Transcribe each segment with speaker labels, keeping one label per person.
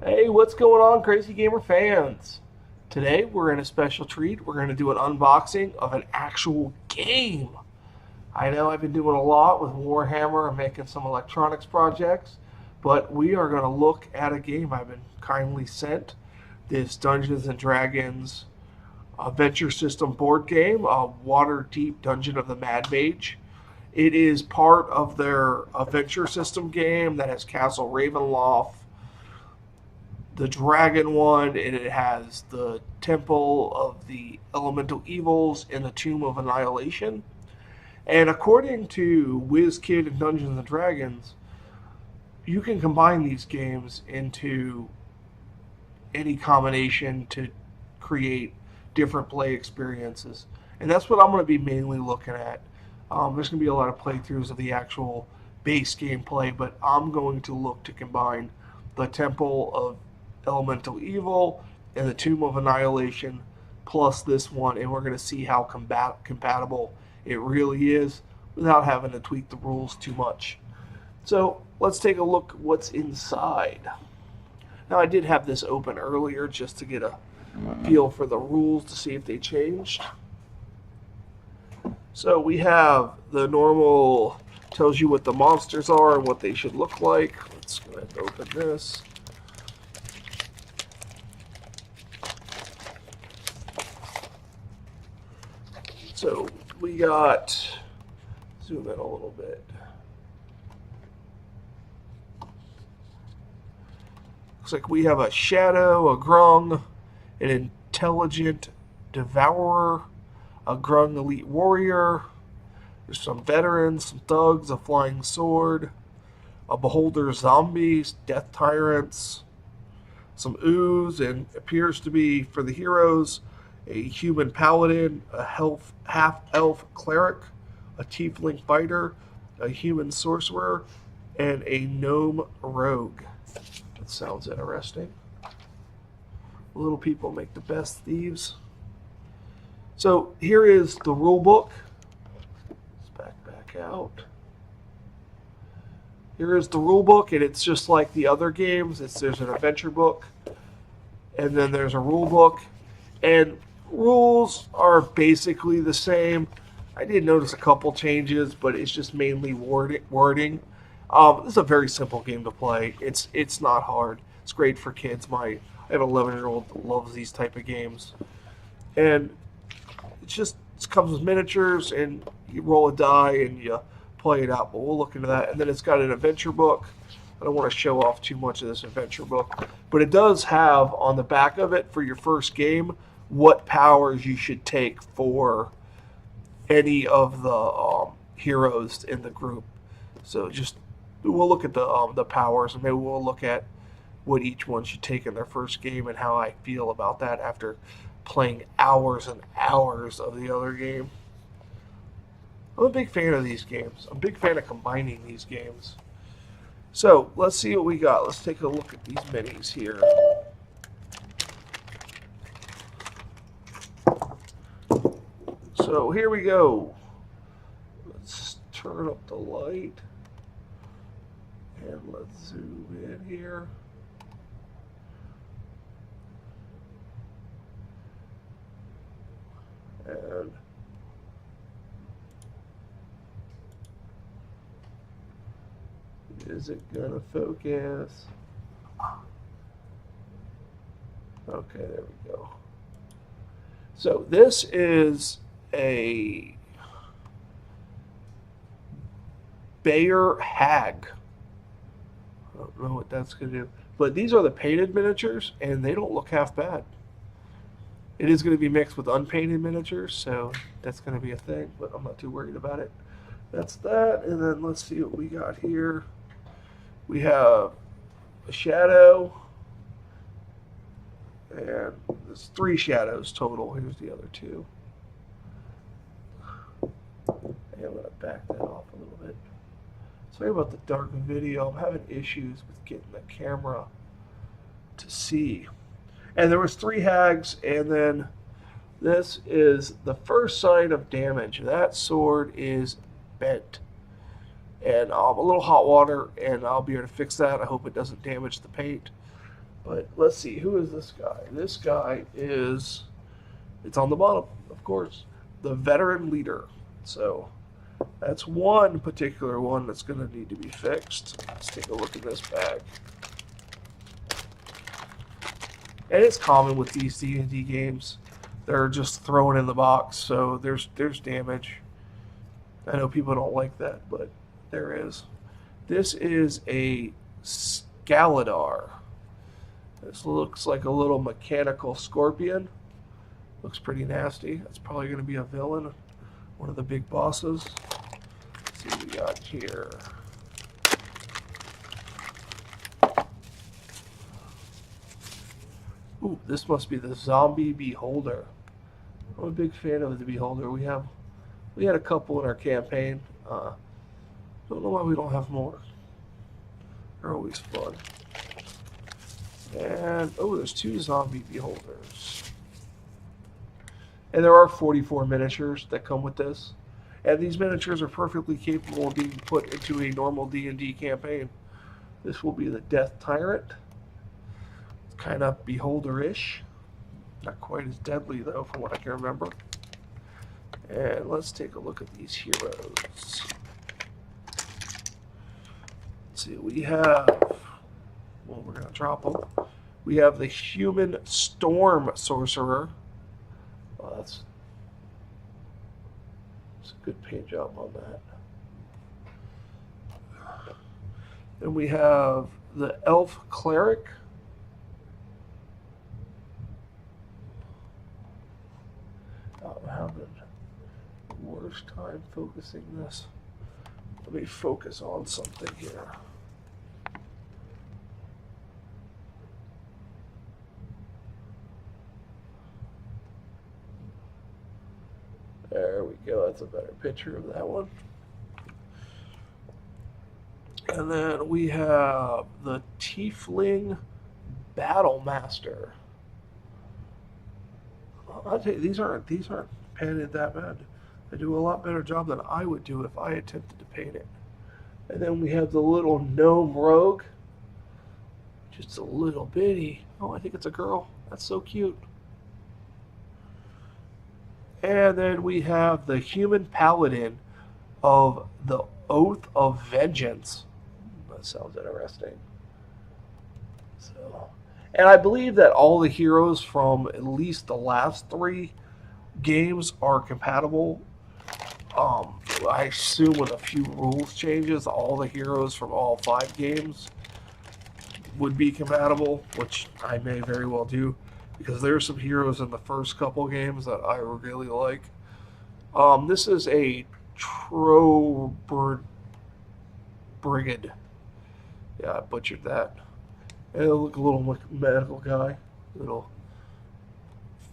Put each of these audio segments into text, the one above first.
Speaker 1: Hey, what's going on, Crazy Gamer fans? Today we're in a special treat. We're going to do an unboxing of an actual game. I know I've been doing a lot with Warhammer and making some electronics projects, but we are going to look at a game I've been kindly sent. This Dungeons and Dragons adventure system board game, Waterdeep Dungeon of the Mad Mage. It is part of their adventure system game that has Castle Ravenloft, the dragon one, and it has the Temple of the Elemental Evils and the Tomb of Annihilation. And according to WizKid and Dungeons and Dragons, you can combine these games into any combination to create different play experiences. And that's what I'm going to be mainly looking at. There's going to be a lot of playthroughs of the actual base gameplay, but I'm going to look to combine the Temple of Elemental Evil and the Tomb of Annihilation plus this one, and we're going to see how compatible it really is without having to tweak the rules too much. So let's take a look what's inside. Now, I did have this open earlier just to get a feel for the rules to see if they changed. So we have the normal, tells you what the monsters are and what they should look like. Let's go ahead and open this. So we got, zoom in a little bit. Looks like we have a shadow, a grung, an intelligent devourer, a grung elite warrior. There's some veterans, some thugs, a flying sword, a beholder zombies, death tyrants, some ooze, and appears to be for the heroes a human paladin, a half-elf cleric, a tiefling fighter, a human sorcerer, and a gnome rogue. That sounds interesting. Little people make the best thieves. So here is the rule book. Let's back out. Here is the rule book, and it's just like the other games. There's an adventure book, and then there's a rule book, and rules are basically the same. I did notice a couple changes, but it's just mainly wording. This is a very simple game to play. It's not hard. It's great for kids. I have an 11-year-old that loves these type of games, and it comes with miniatures, and you roll a die and you play it out. But we'll look into that. And then it's got an adventure book. I don't want to show off too much of this adventure book, but it does have on the back of it for your first game what powers you should take for any of the heroes in the group. So we'll look at the powers, and maybe we'll look at what each one should take in their first game and how I feel about that after playing hours and hours of the other game. I'm a big fan of these games. I'm a big fan of combining these games. So let's see what we got. Let's take a look at these minis here. So here we go. Let's turn up the light and let's zoom in here. And is it gonna focus? Okay, there we go. So this is a Bayer Hag. I don't know what that's going to do. But these are the painted miniatures, and they don't look half bad. It is going to be mixed with unpainted miniatures, so that's going to be a thing, but I'm not too worried about it. That's that, and then let's see what we got here. We have a shadow, and there's 3 shadows total. Here's the other 2. I'm going to back that off a little bit. Sorry about the dark video. I'm having issues with getting the camera to see. And there was 3 hags, and then this is the first sign of damage. That sword is bent. And a little hot water, and I'll be able to fix that. I hope it doesn't damage the paint. But let's see, who is this guy? This guy is, it's on the bottom, of course, the veteran leader. So that's one particular one that's going to need to be fixed. Let's take a look at this bag. And it's common with these D&D games. They're just thrown in the box, so there's damage. I know people don't like that, but there is. This is a Scaladar. This looks like a little mechanical scorpion. Looks pretty nasty. That's probably going to be a villain, one of the big bosses. Let's see what we got here. Ooh, this must be the Zombie Beholder. I'm a big fan of the Beholder. We had a couple in our campaign. Don't know why we don't have more. They're always fun. And oh, there's 2 Zombie Beholders. And there are 44 miniatures that come with this. And these miniatures are perfectly capable of being put into a normal D&D campaign. This will be the Death Tyrant. Kind of beholder-ish. Not quite as deadly, though, from what I can remember. And let's take a look at these heroes. Let's see, we have... Well, we're going to drop them. We have the Human Storm Sorcerer. Well, that's a good paint job on that. Then we have the Elf Cleric. I'm having the worst time focusing this. Let me focus on something here. There we go. That's a better picture of that one. And then we have the Tiefling Battle Master. I'll tell you, these aren't painted that bad. They do a lot better job than I would do if I attempted to paint it. And then we have the little gnome rogue. Just a little bitty. Oh, I think it's a girl. That's so cute. And then we have the human paladin of the Oath of Vengeance. That sounds interesting. So, and I believe that all the heroes from at least the last 3 games are compatible. I assume with a few rules changes, all the heroes from all 5 games would be compatible, which I may very well do, because there's some heroes in the first couple games that I really like. This is a Brigade. Yeah, I butchered that. And it look a little medical guy. Little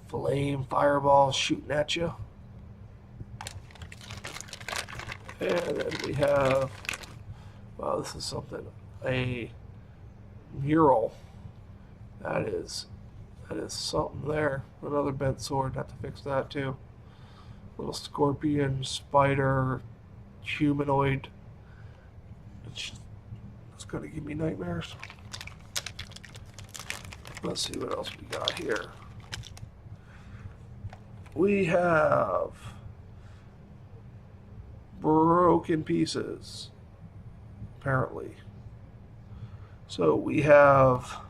Speaker 1: flame fireballs shooting at you. And then we have, wow, this is something, a mural. That is something there. Another bent sword, have to fix that too. Little scorpion, spider, humanoid. It's going to give me nightmares. Let's see what else we got here. We have broken pieces, apparently. So we have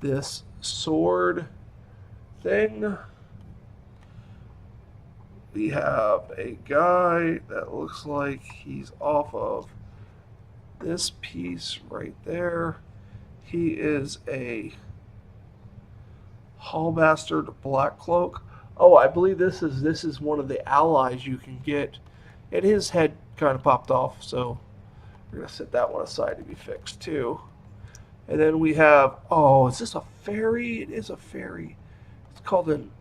Speaker 1: this sword thing. We have a guy that looks like he's off of this piece right there. He is a Hallbastard Black Cloak. Oh, I believe this is one of the allies you can get. And his head kind of popped off, so we're going to set that one aside to be fixed too. And then we have, oh, is this a fairy? It is a fairy. It's called an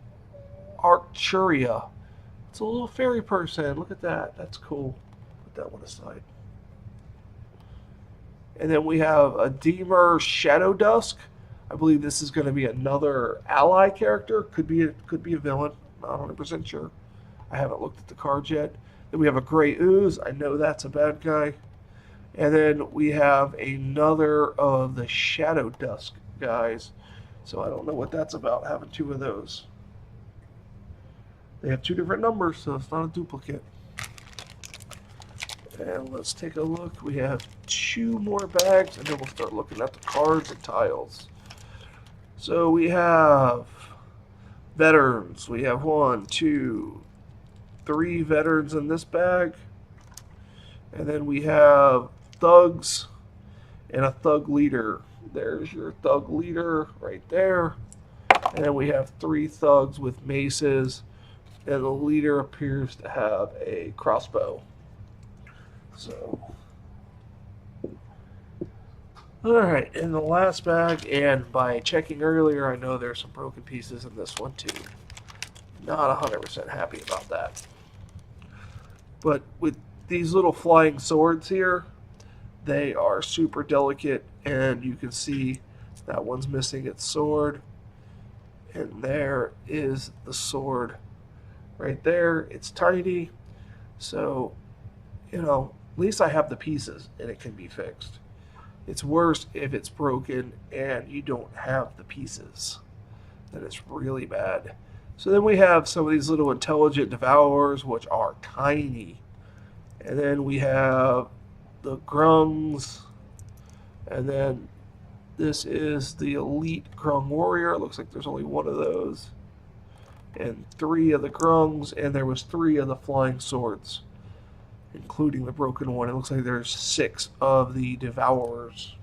Speaker 1: Arcturia. It's a little fairy person. Look at that. That's cool. Put that one aside. And then we have a Deemer Shadow Dusk. I believe this is going to be another ally character. Could be a villain. Not 100% sure. I haven't looked at the cards yet. Then we have a Grey Ooze. I know that's a bad guy. And then we have another of the Shadow Dusk guys. So I don't know what that's about, having two of those. They have two different numbers, so it's not a duplicate. And let's take a look. We have two more bags, and then we'll start looking at the cards and tiles. So we have veterans. We have 1, 2, 3 veterans in this bag. And then we have thugs and a thug leader. There's your thug leader right there. And then we have 3 thugs with maces. And the leader appears to have a crossbow. So, alright, in the last bag, and by checking earlier, I know there's some broken pieces in this one too. Not 100% happy about that. But with these little flying swords here, they are super delicate, and you can see that one's missing its sword. And there is the sword right there. It's tiny, so, you know, at least I have the pieces and it can be fixed. It's worse if it's broken and you don't have the pieces. Then it's really bad. So then we have some of these little intelligent devourers, which are tiny. And then we have the grungs. And then this is the elite grung warrior. It looks like there's only one of those. And 3 of the grungs, and there was 3 of the flying swords, including the broken one. It looks like there's 6 of the devourers.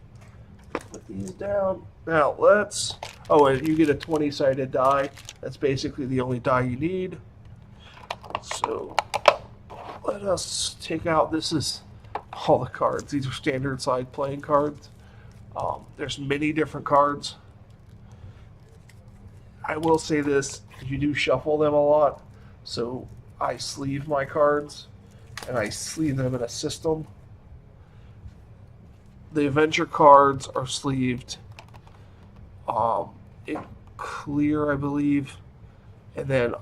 Speaker 1: Put these down. Now let's... Oh, and you get a 20-sided die. That's basically the only die you need. So let us take out... This is all the cards. These are standard side playing cards. There's many different cards. I will say this, you do shuffle them a lot, so I sleeve my cards, and I sleeve them in a system. The adventure cards are sleeved in clear, I believe, and then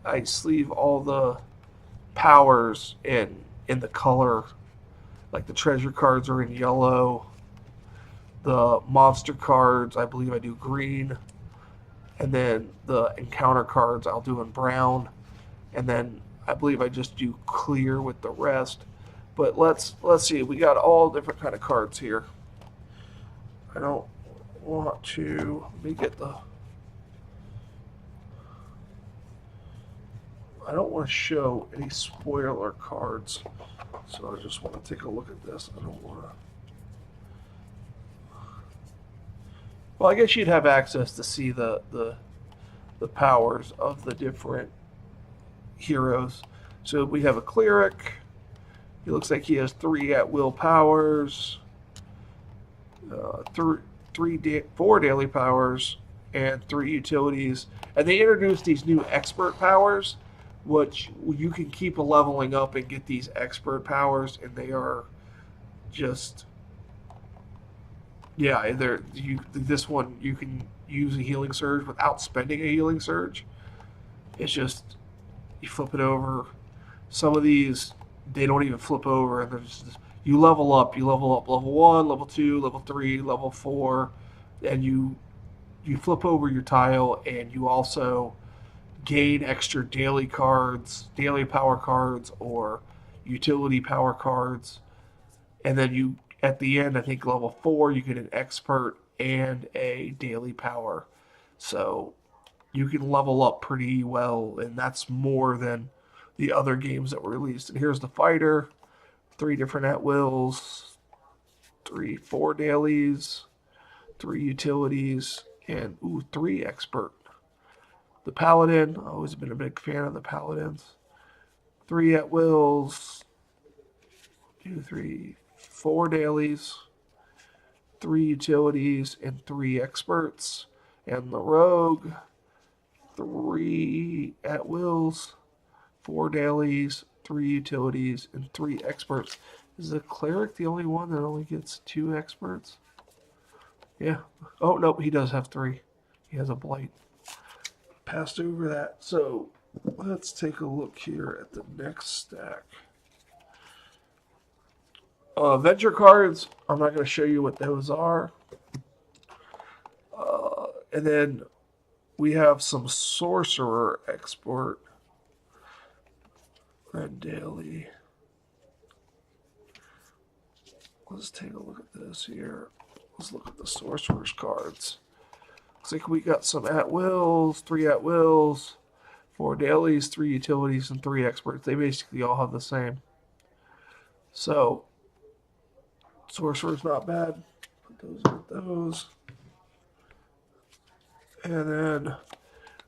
Speaker 1: I sleeve all the powers in the color, like the treasure cards are in yellow. The monster cards, I believe I do green. And then the encounter cards I'll do in brown. And then I believe I just do clear with the rest. But let's see. We got all different kind of cards here. I don't want to... Let me get the... I don't want to show any spoiler cards. So I just want to take a look at this. I don't want to... Well, I guess you'd have access to see the powers of the different heroes. So we have a cleric. He looks like he has 3 at-will powers, 4 daily powers, and 3 utilities. And they introduced these new expert powers, which you can keep leveling up and get these expert powers, and they are just... Yeah, this one you can use a healing surge without spending a healing surge. It's just you flip it over. Some of these they don't even flip over, and they're just you level up. You level up level 1, level 2, level 3, level 4, and you flip over your tile, and you also gain extra daily cards, daily power cards, or utility power cards, and then you. At the end, I think level 4, you get an expert and a daily power. So you can level up pretty well, and that's more than the other games that were released. And here's the fighter, 3 different at-wills, 4 dailies, 3 utilities, and 3 expert. The paladin, I've always been a big fan of the paladins. 3 at-wills, 2, 3, 4 dailies, 3 utilities, and 3 experts. And the rogue, 3 at-wills, 4 dailies, 3 utilities, and 3 experts. Is the cleric the only one that only gets 2 experts? Yeah. Oh, no, he does have 3. He has a blight. Passed over that. So let's take a look here at the next stack. Venture cards, I'm not going to show you what those are. And then we have some sorcerer export and daily. Let's take a look at this here. Let's look at the sorcerer's cards. Looks like we got some at wills, 3 at wills, 4 dailies, 3 utilities, and 3 experts. They basically all have the same. So, sorcerer's not bad. Put those with those. And then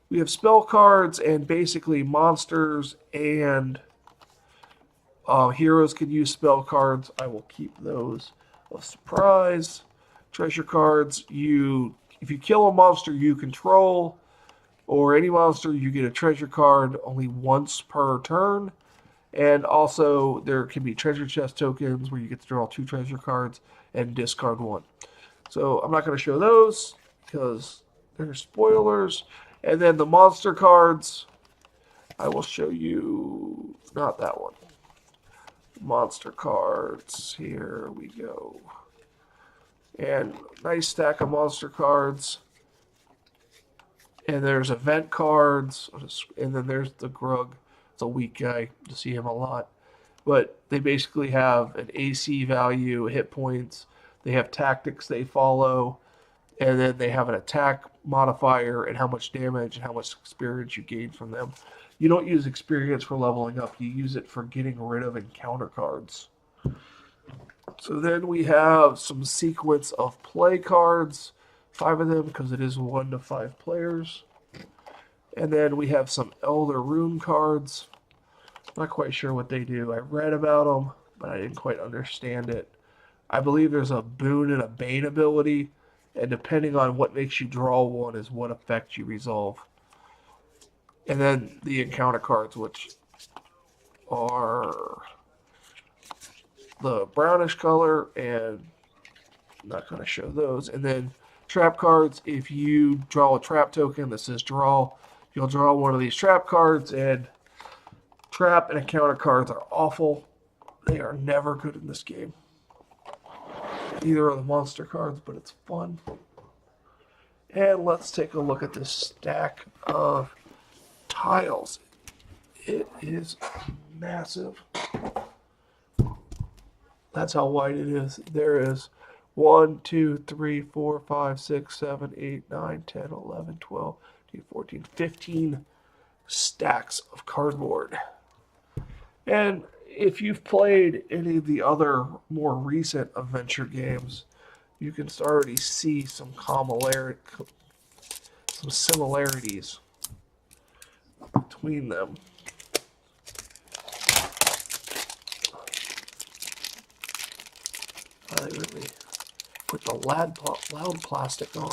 Speaker 1: we have spell cards and basically monsters and heroes can use spell cards. I will keep those. A surprise. Treasure cards. If you kill a monster you control or any monster, you get a treasure card only once per turn. And also there can be treasure chest tokens where you get to draw 2 treasure cards and discard 1. So I'm not going to show those because they're spoilers. And then the monster cards, I will show you, not that one. Monster cards, here we go. And nice stack of monster cards. And there's event cards. And then there's the Grug. It's a weak guy. You see him a lot. But they basically have an AC value, hit points. They have tactics they follow. And then they have an attack modifier and how much damage and how much experience you gain from them. You don't use experience for leveling up. You use it for getting rid of encounter cards. So then we have some sequence of play cards. 5 of them because it is 1 to 5 players. And then we have some Elder Rune cards. Not quite sure what they do. I read about them, but I didn't quite understand it. I believe there's a boon and a bane ability. And depending on what makes you draw one is what effect you resolve. And then the encounter cards, which are the brownish color, and I'm not going to show those. And then trap cards, if you draw a trap token that says draw, you'll draw one of these trap cards, and trap and encounter cards are awful. They are never good in this game. Either are the monster cards, but it's fun. And let's take a look at this stack of tiles. It is massive. That's how wide it is. There is 1, 2, 3, 4, 5, 6, 7, 8, 9, 10, 11, 12, 14, 15 stacks of cardboard. And if you've played any of the other more recent adventure games, you can already see some similarities between them. I really put the loud plastic on.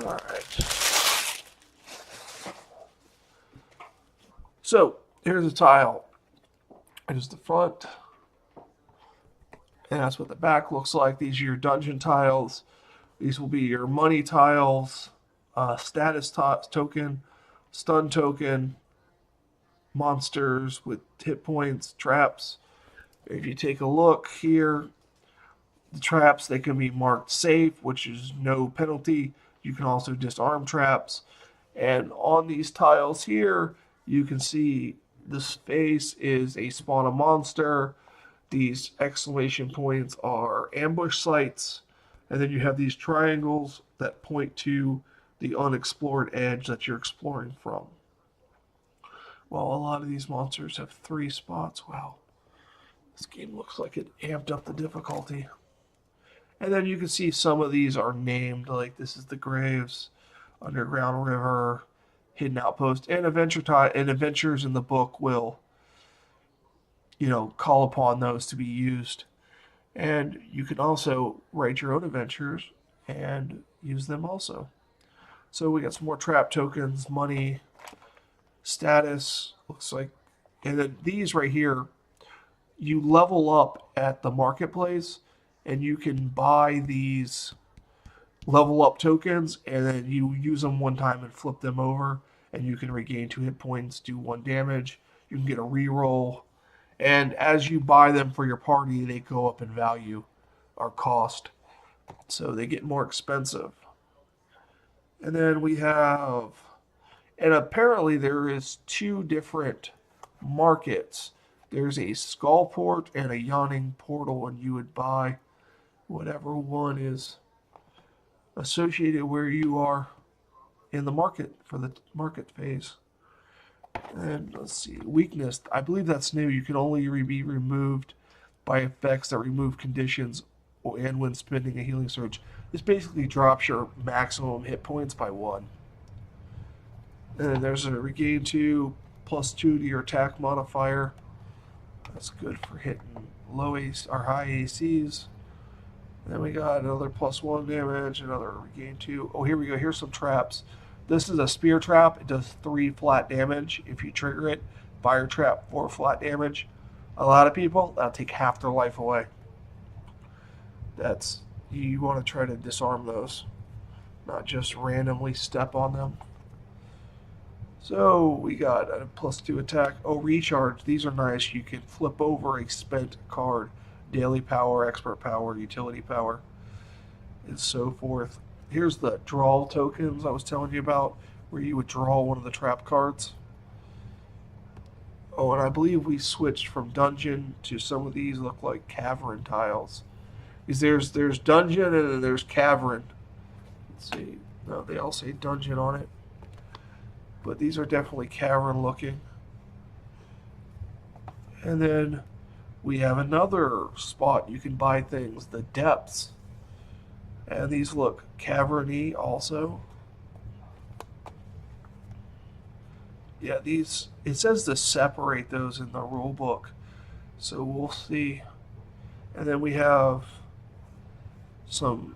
Speaker 1: Alright. So, here's a tile. Here's the front. And that's what the back looks like. These are your dungeon tiles. These will be your money tiles, status token, stun token, monsters with hit points, traps. If you take a look here, the traps, they can be marked safe, which is no penalty. You can also disarm traps. And on these tiles here, you can see this face is a spawn of monster. These exclamation points are ambush sites. And then you have these triangles that point to the unexplored edge that you're exploring from. Well, a lot of these monsters have 3 spots. Wow. This game looks like it amped up the difficulty. And then you can see some of these are named, like this is the Graves, Underground River, Hidden Outpost, and adventures in the book will, call upon those to be used. And you can also write your own adventures and use them also. So we got some more trap tokens, money, status, looks like. And then these right here, you level up at the marketplace and you can buy these level up tokens and then you use them one time and flip them over and you can regain 2 hit points, do 1 damage. You can get a reroll And as you buy them for your party, they go up in value or cost. So they get more expensive. And then we have, and apparently there is two different markets. There's a Skullport and a Yawning Portal, and you would buy whatever one is associated where you are in the market for the market phase. And let's see, weakness. I believe that's new. You can only be removed by effects that remove conditions and when spending a healing surge. This basically drops your maximum hit points by 1. And then there's a regain 2 plus 2 to your attack modifier. That's good for hitting low AC or high ACs. And then we got another plus 1 damage, another regain 2. Oh, here we go. Here's some traps. This is a spear trap. It does 3 flat damage if you trigger it. Fire trap, 4 flat damage. A lot of people, that'll take half their life away. That's, you want to try to disarm those, not just randomly step on them. So we got a plus 2 attack. Oh, recharge. These are nice. You can flip over a spent card. Daily power, expert power, utility power, and so forth. Here's the draw tokens I was telling you about, where you would draw one of the trap cards. Oh, and I believe we switched from dungeon to some of these look like cavern tiles. Because there's dungeon and then there's cavern. Let's see. No, they all say dungeon on it. But these are definitely cavern looking. And then we have another spot you can buy things, the depths. And these look caverny also. Yeah, these, it says to separate those in the rule book. So we'll see. And then we have some,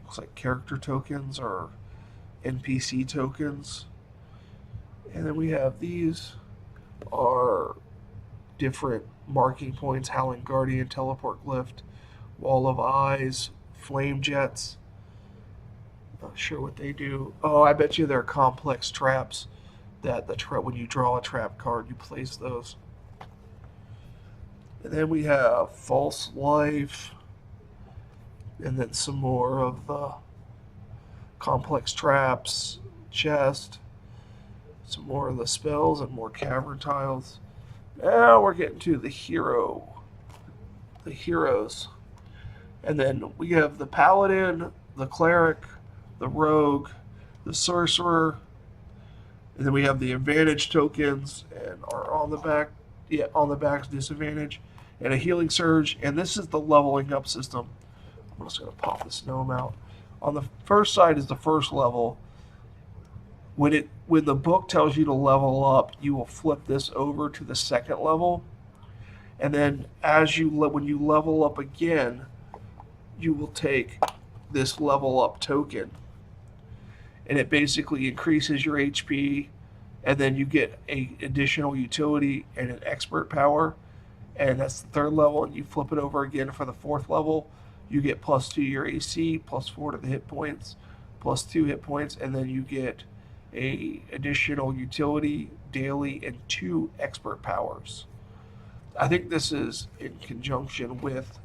Speaker 1: looks like character tokens or NPC tokens. And then we have these are different marking points: Howling Guardian, Teleport Glyph, Wall of Eyes, Flame Jets. Not sure what they do. Oh, I bet you they're complex traps that when you draw a trap card, you place those. And then we have False Life, and then some more of the complex traps, chest, some more of the spells, and more cavern tiles. Now we're getting to the heroes. And then we have the paladin, the cleric, the rogue, the sorcerer, and then we have the advantage tokens, and are on the back, yeah, on the back's disadvantage, and a healing surge. And this is the leveling up system. I'm just going to pop this gnome out. On the first side is the first level. When the book tells you to level up, you will flip this over to the second level, and then when you level up again, you will take this level up token, and it basically increases your HP, and then you get a additional utility and an expert power, and that's the third level. And you flip it over again for the fourth level, you get plus 2 your AC, plus 4 to the hit points, plus 2 hit points, and then you get a additional utility, daily, and 2 expert powers. I think this is in conjunction with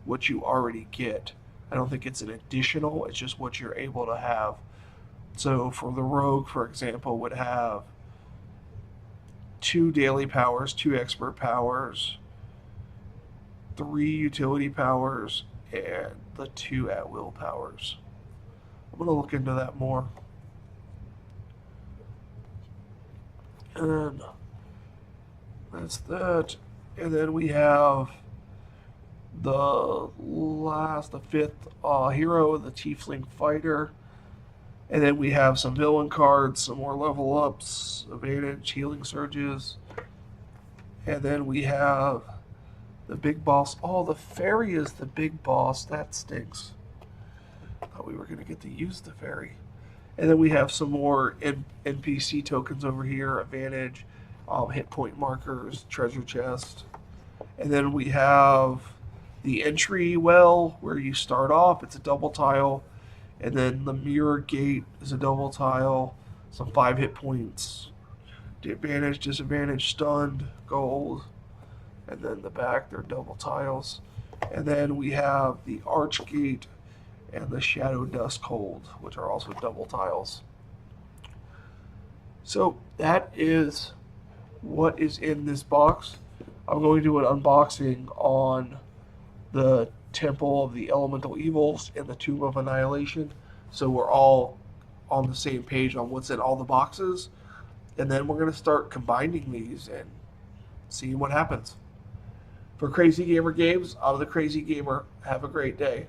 Speaker 1: what you already get. I don't think it's an additional, it's just what you're able to have. So for the rogue, for example, would have 2 daily powers, 2 expert powers, 3 utility powers, and the 2 at-will powers. I'm going to look into that more. And that's that. And then we have the fifth hero, the Tiefling Fighter. And then we have some villain cards, some more level ups, advantage, healing surges. And then we have the big boss. Oh, the fairy is the big boss. That stinks. Thought we were going to get to use the fairy. And then we have some more NPC tokens over here. Advantage, hit point markers, treasure chest. And then we have the entry well where you start off. It's a double tile. And then the mirror gate is a double tile. Some 5 hit points. advantage, disadvantage, stunned, gold. And then the back, they're double tiles. And then we have the Archgate and the Shadow Dust Cold, which are also double tiles. So that is what is in this box. I'm going to do an unboxing on the Temple of the Elemental Evils and the Tomb of Annihilation, so we're all on the same page on what's in all the boxes. And then we're going to start combining these and seeing what happens. For Crazy Gamer Games, I'm the Crazy Gamer. Have a great day.